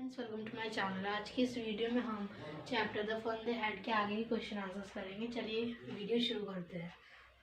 Friends, welcome to my channel. आज की इस वीडियो में हम chapter the fun they had के आगे के क्वेश्चन आंसर्स करेंगे। चलिए वीडियो शुरू करते हैं।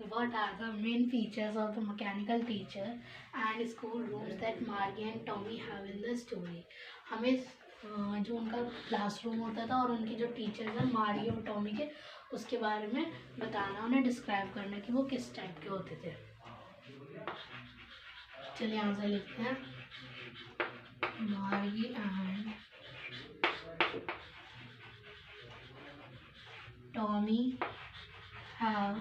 What are the main features of the mechanical teacher and school rooms that Margie and Tommy have in the story. हमें जो उनका क्लासरूम होता था और उनके जो टीचर्स हैं मार्गी और टॉमी के, उसके बारे में बताना, उन्हें डिस्क्राइब करना कि वो किस टाइप के होते थे। चलिए आंसर लिखते हैं। Margie and Tommy have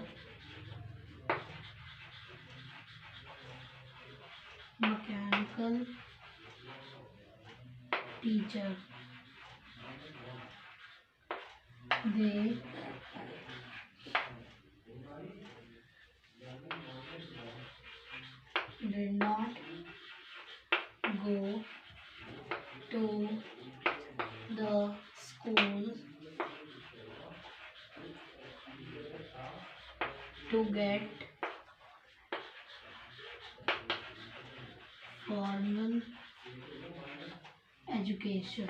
mechanical teacher. They did not go to the school to get formal education.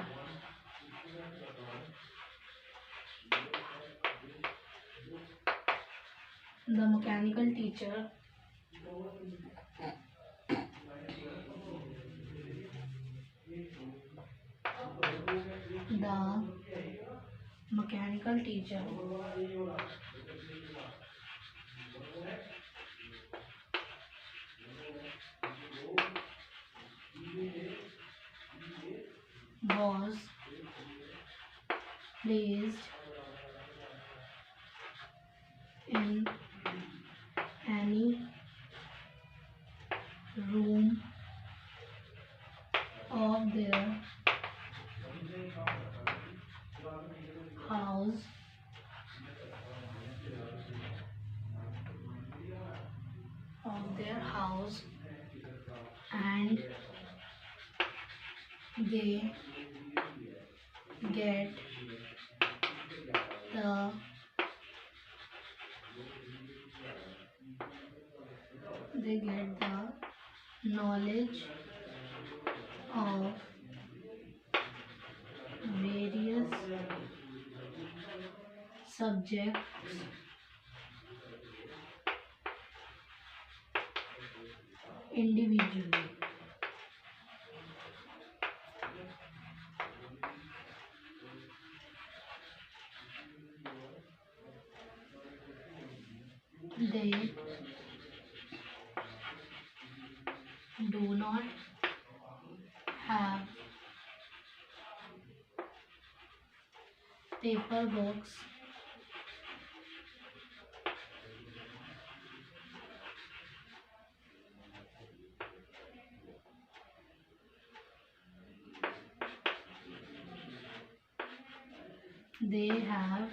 The mechanical teacher was placed in any room of their house and they get the knowledge of various subjects individually. They do not have paper books they have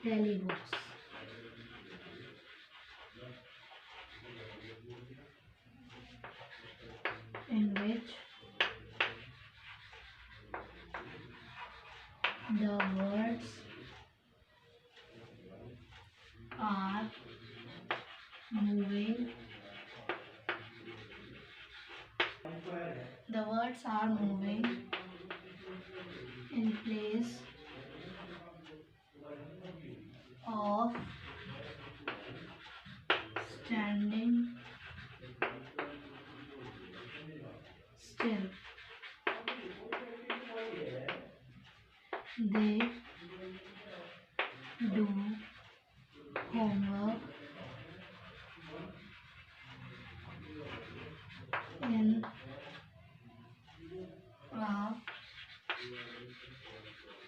telebooks. In which the words are moving. The words are moving in place of standing still. They do homework in a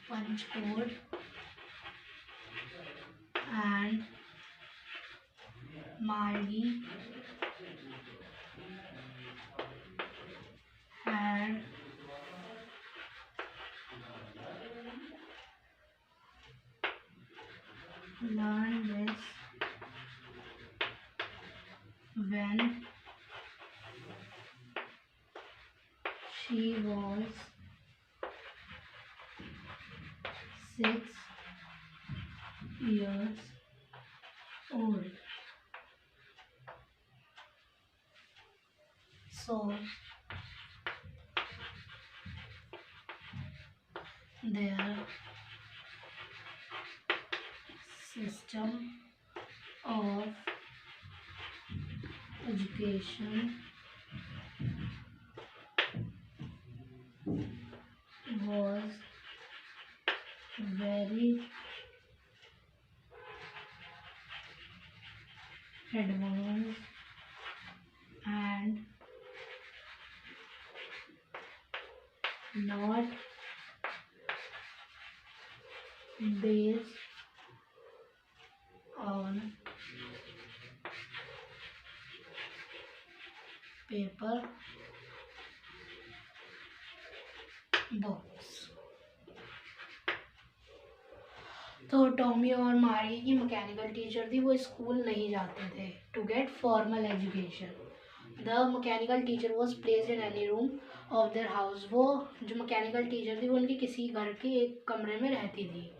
punch code and Margie had learned this when she was 6 years old. So their system of education was very advanced and not based on paper books. तो Tommy और मारी की mechanical teacher थी, वो school नहीं जाते थे to get formal education. The mechanical teacher was placed in any room of their house. वो जो मैकेनिकल टीचर थी वो उनके किसी घर के एक कमरे में रहती थी,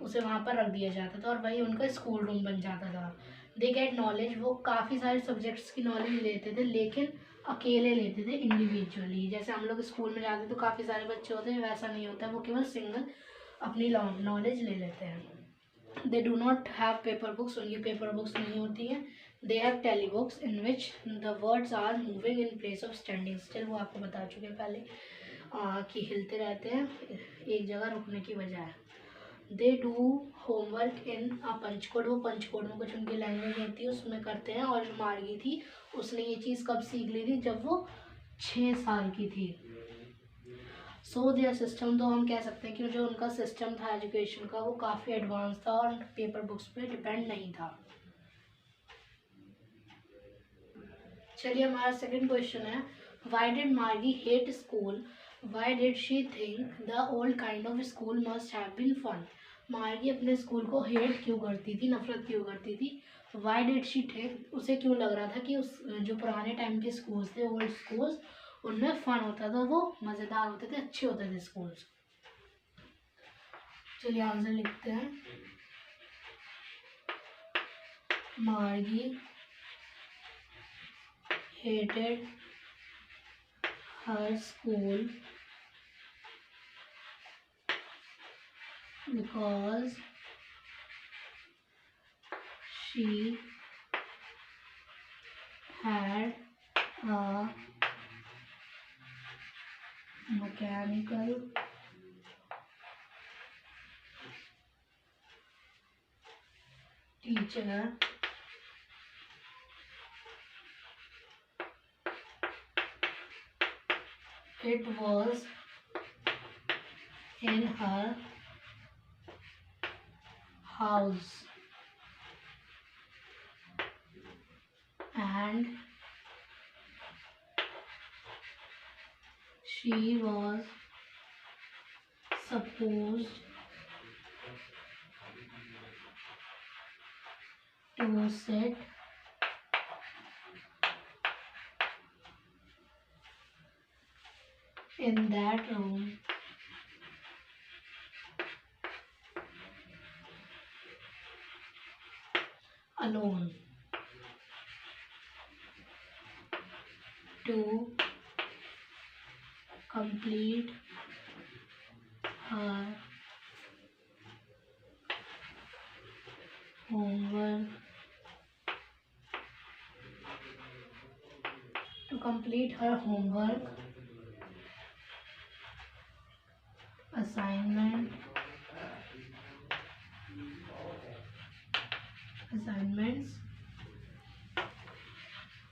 उसे वहाँ पर रख दिया जाता था और वही उनका स्कूल रूम बन जाता था. They get knowledge. वो काफ़ी सारे सब्जेक्ट्स की नॉलेज लेते थे, लेकिन अकेले लेते थे, इंडिविजुअली. जैसे हम लोग स्कूल में जाते तो काफ़ी सारे बच्चे होते हैं, वैसा नहीं होता, वो केवल सिंगल अपनी नॉलेज ले लेते हैं. They do not have paper books. उनकी पेपर बुक्स नहीं होती हैं. They have tele books in which the words are moving in place of standing still. वो आपको बता चुके हैं पहले कि हिलते रहते हैं एक जगह रुकने की बजाय. They do homework in a punch code. वो पंच कोड में कुछ उनकी लैंग्वेज होती है उसमें करते हैं. और जो मार्गी थी उसने ये चीज़ कब सीख ली थी, जब वो 6 साल की थी. सो देयर सिस्टम, तो हम कह सकते हैं कि जो उनका सिस्टम था एजुकेशन का वो काफ़ी एडवांस था और पेपर बुक्स पे डिपेंड नहीं था. चलिए हमारा सेकंड क्वेश्चन है, why did Margie hate school, why did she think the old kind of school must have been fun. Margie अपने स्कूल को हेट क्यों करती थी, नफरत क्यों करती थी. व्हाई डिड शी थिंक, उसे क्यों लग रहा था कि उस जो पुराने टाइम के स्कूल्स थे, ओल्ड स्कूल्स, उनमें फन होता था, वो मज़ेदार होते थे, अच्छे होते थे स्कूल्स. चलिए आंसर लिखते हैं. मार्गी hated her school because she had a mechanical teacher it was in her house and she was supposed to sit in that room alone to complete her homework, to complete her homework, assignments,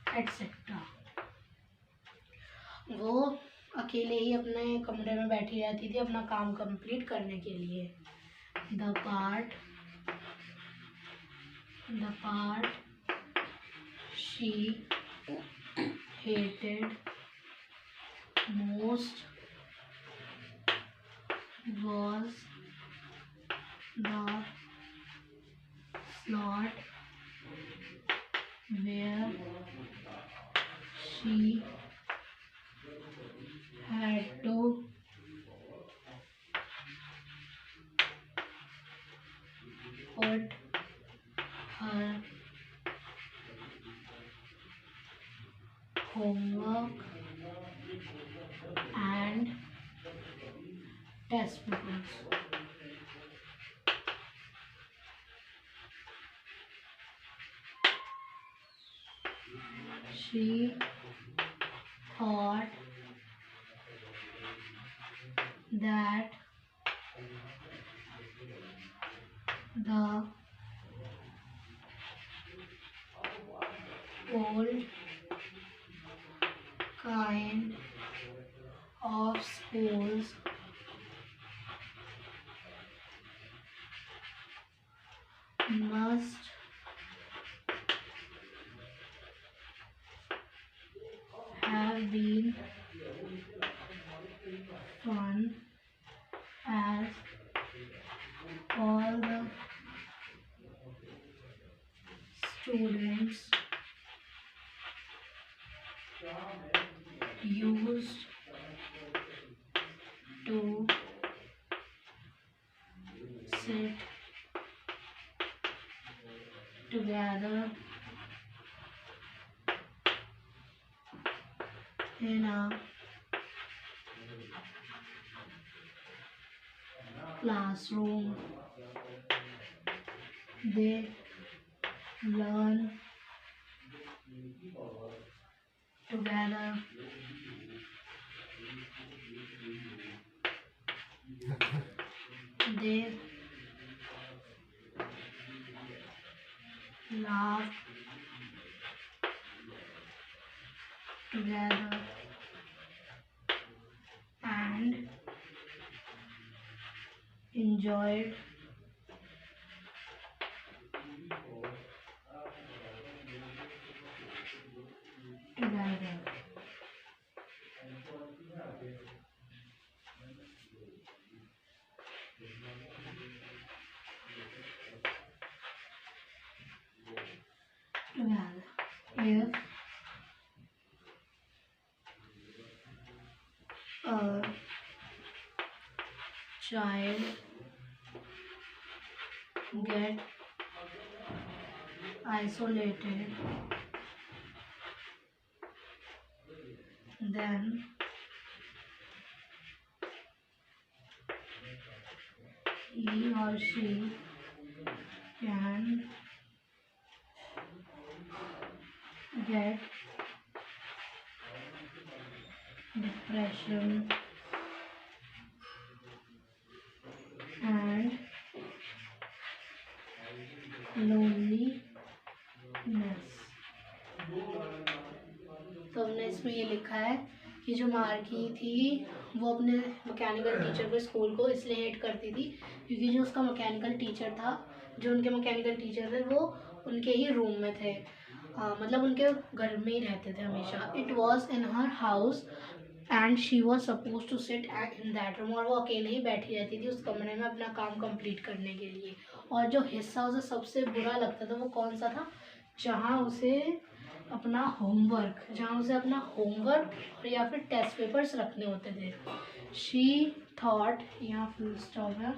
etc. वो अकेले ही अपने कमरे में बैठी रहती थी अपना काम कंप्लीट करने के लिए. The part she hated most was the slot where she had to put her homework and test papers. She thought that the old kind of schools must have been fun as all the students used to sit together in a classroom. They learn together. They laugh together and enjoyed together. Together. If a child get isolated, then he or she can get depression and loneliness. तो हमने इसमें ये लिखा है कि जो मार्गी थी वो अपने मैकेनिकल टीचर को स्कूल को इसलिए हेट करती थी क्योंकि जो उसका मैकेनिकल टीचर था, जो उनके मैकेनिकल टीचर थे वो उनके ही रूम में थे, मतलब उनके घर में ही रहते थे हमेशा. It was in her house and she was suppose to sit in that room. और वो अकेले ही बैठी रहती थी उस कमरे में अपना काम कंप्लीट करने के लिए. और जो हिस्सा उसे सबसे बुरा लगता था वो कौन सा था, जहाँ उसे अपना होमवर्क या फिर टेस्ट पेपर्स रखने होते थे. शी थॉट, यहाँ फुल स्टॉप है,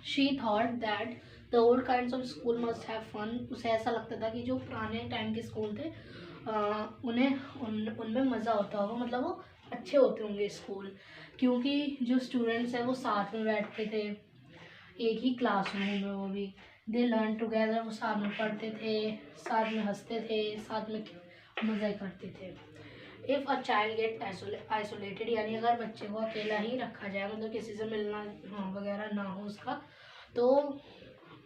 she thought that the old kinds of school must have fun. उसे ऐसा लगता था कि जो पुराने टाइम के स्कूल थे उनमें मज़ा होता होगा, मतलब वो अच्छे होते होंगे स्कूल, क्योंकि जो स्टूडेंट्स हैं वो साथ में बैठते थे एक ही क्लासरूम में, वो भी दे लर्न टुगेदर, वो साथ में पढ़ते थे, साथ में हंसते थे, साथ में मज़े करते थे. If a child gate isolated, यानी अगर बच्चे को अकेला ही रखा जाए, मतलब किसी से मिलना वगैरह ना हो उसका, तो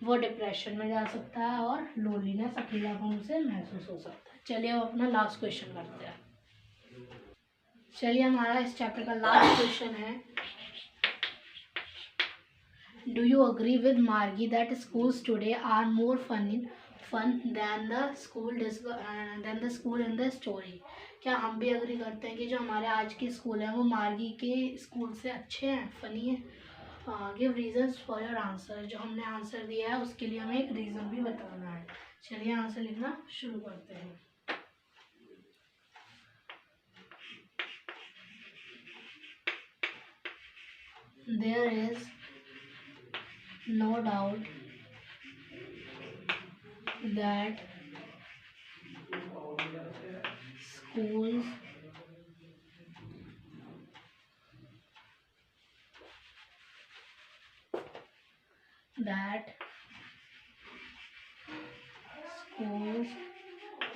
वो डिप्रेशन में जा सकता है और लोनलीनेस, अकेलापन से महसूस हो सकता है. चलिए अब अपना लास्ट क्वेश्चन करते हैं. चलिए हमारा इस चैप्टर का लास्ट क्वेश्चन है, Do you agree with Margi that schools today are more fun than the school in the story? क्या हम भी अग्री करते हैं कि जो हमारे आज के स्कूल हैं वो मार्गी के स्कूल से अच्छे हैं, फनी हैं? Give reasons for your answer. जो हमने आंसर दिया है उसके लिए हमें एक रीज़न भी बताना है. चलिए आंसर लिखना शुरू करते हैं. There is no doubt that schools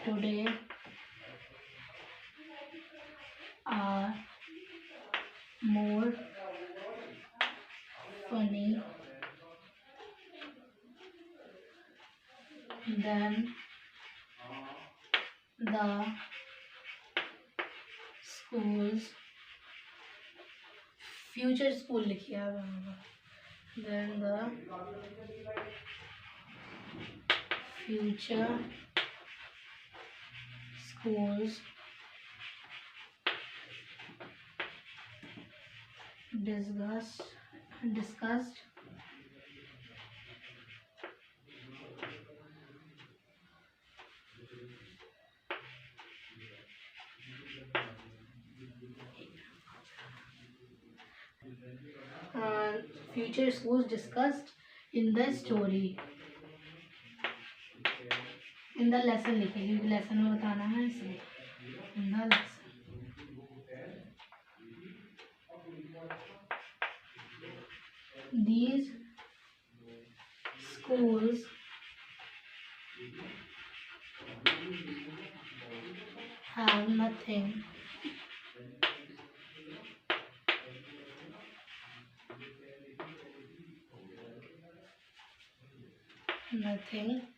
today are more funny than the schools future school लिखिए then the future schools discussed uh, future schools discussed in the story in the lesson लिखिए क्योंकि lesson में बताना है इसलिए in the lesson these schools have nothing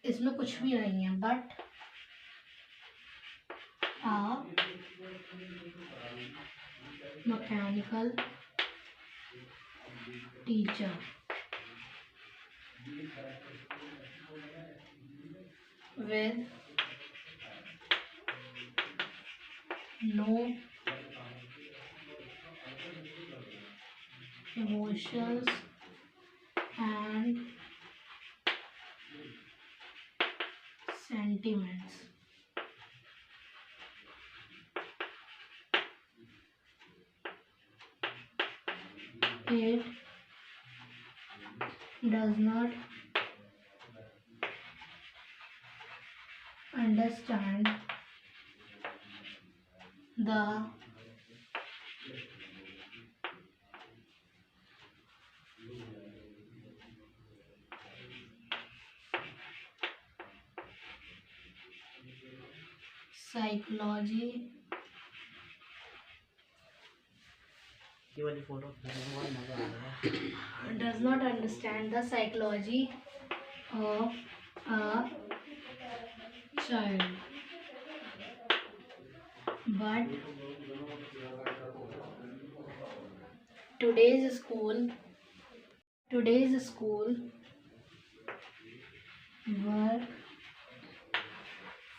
इसमें कुछ भी नहीं है but a mechanical teacher with no emotions and sentiments. It does not understand the psychology does not understand the psychology of a child, but today's school work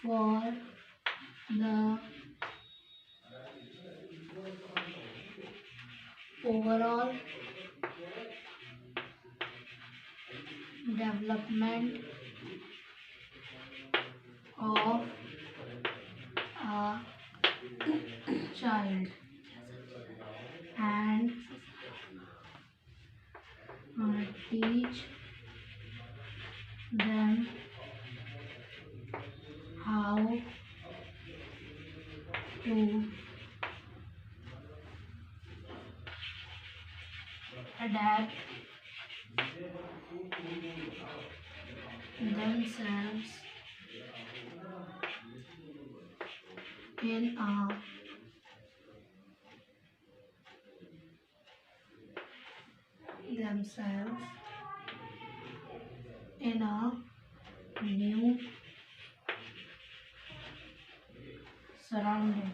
for the overall development of a child and teach them how to adapt themselves in a new surrounding.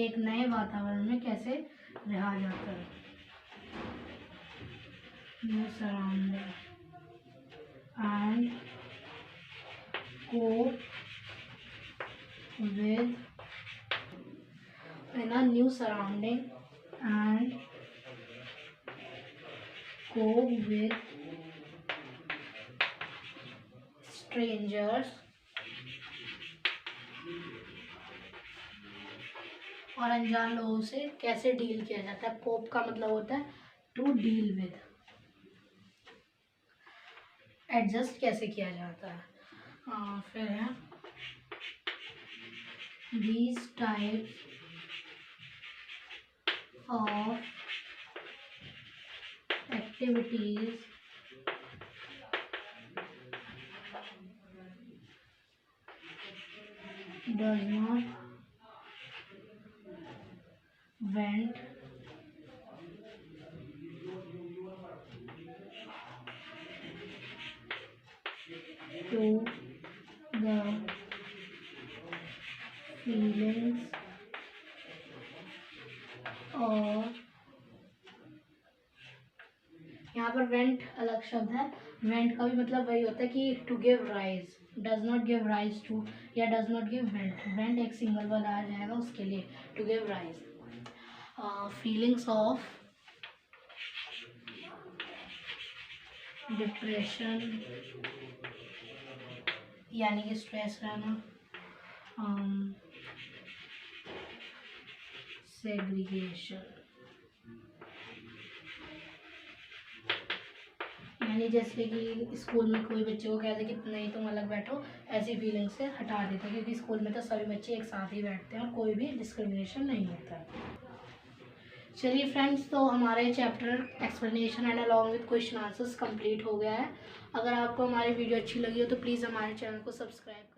एक नए वातावरण में कैसे रहा जाता है. New surrounding and cope with in a new surrounding and cope with strangers और अनजान लोगों से कैसे डील किया जाता है. कोप का मतलब होता है टू डील विद. एडजस्ट कैसे किया जाता है. फिर है these types of activities does not vent to the feelings और यहाँ पर वेंट अलग शब्द है। वेंट का भी मतलब वही होता है कि to give rise, does not give rise to या does not give vent. Vent एक सिंगल वर्ड आ जाएगा उसके लिए, to give rise. Feelings of depression यानी कि स्ट्रेस रहना, सेग्रीगेशन यानी जैसे कि स्कूल में कोई बच्चे को कहते कि नहीं तुम अलग बैठो, ऐसी फीलिंग से हटा देते हैं, क्योंकि स्कूल में तो सभी बच्चे एक साथ ही बैठते हैं और कोई भी डिस्क्रिमिनेशन नहीं होता। चलिए फ्रेंड्स, तो हमारे chapter explanation and along with question answers complete हो गया है। अगर आपको हमारी वीडियो अच्छी लगी हो तो प्लीज़ हमारे चैनल को सब्सक्राइब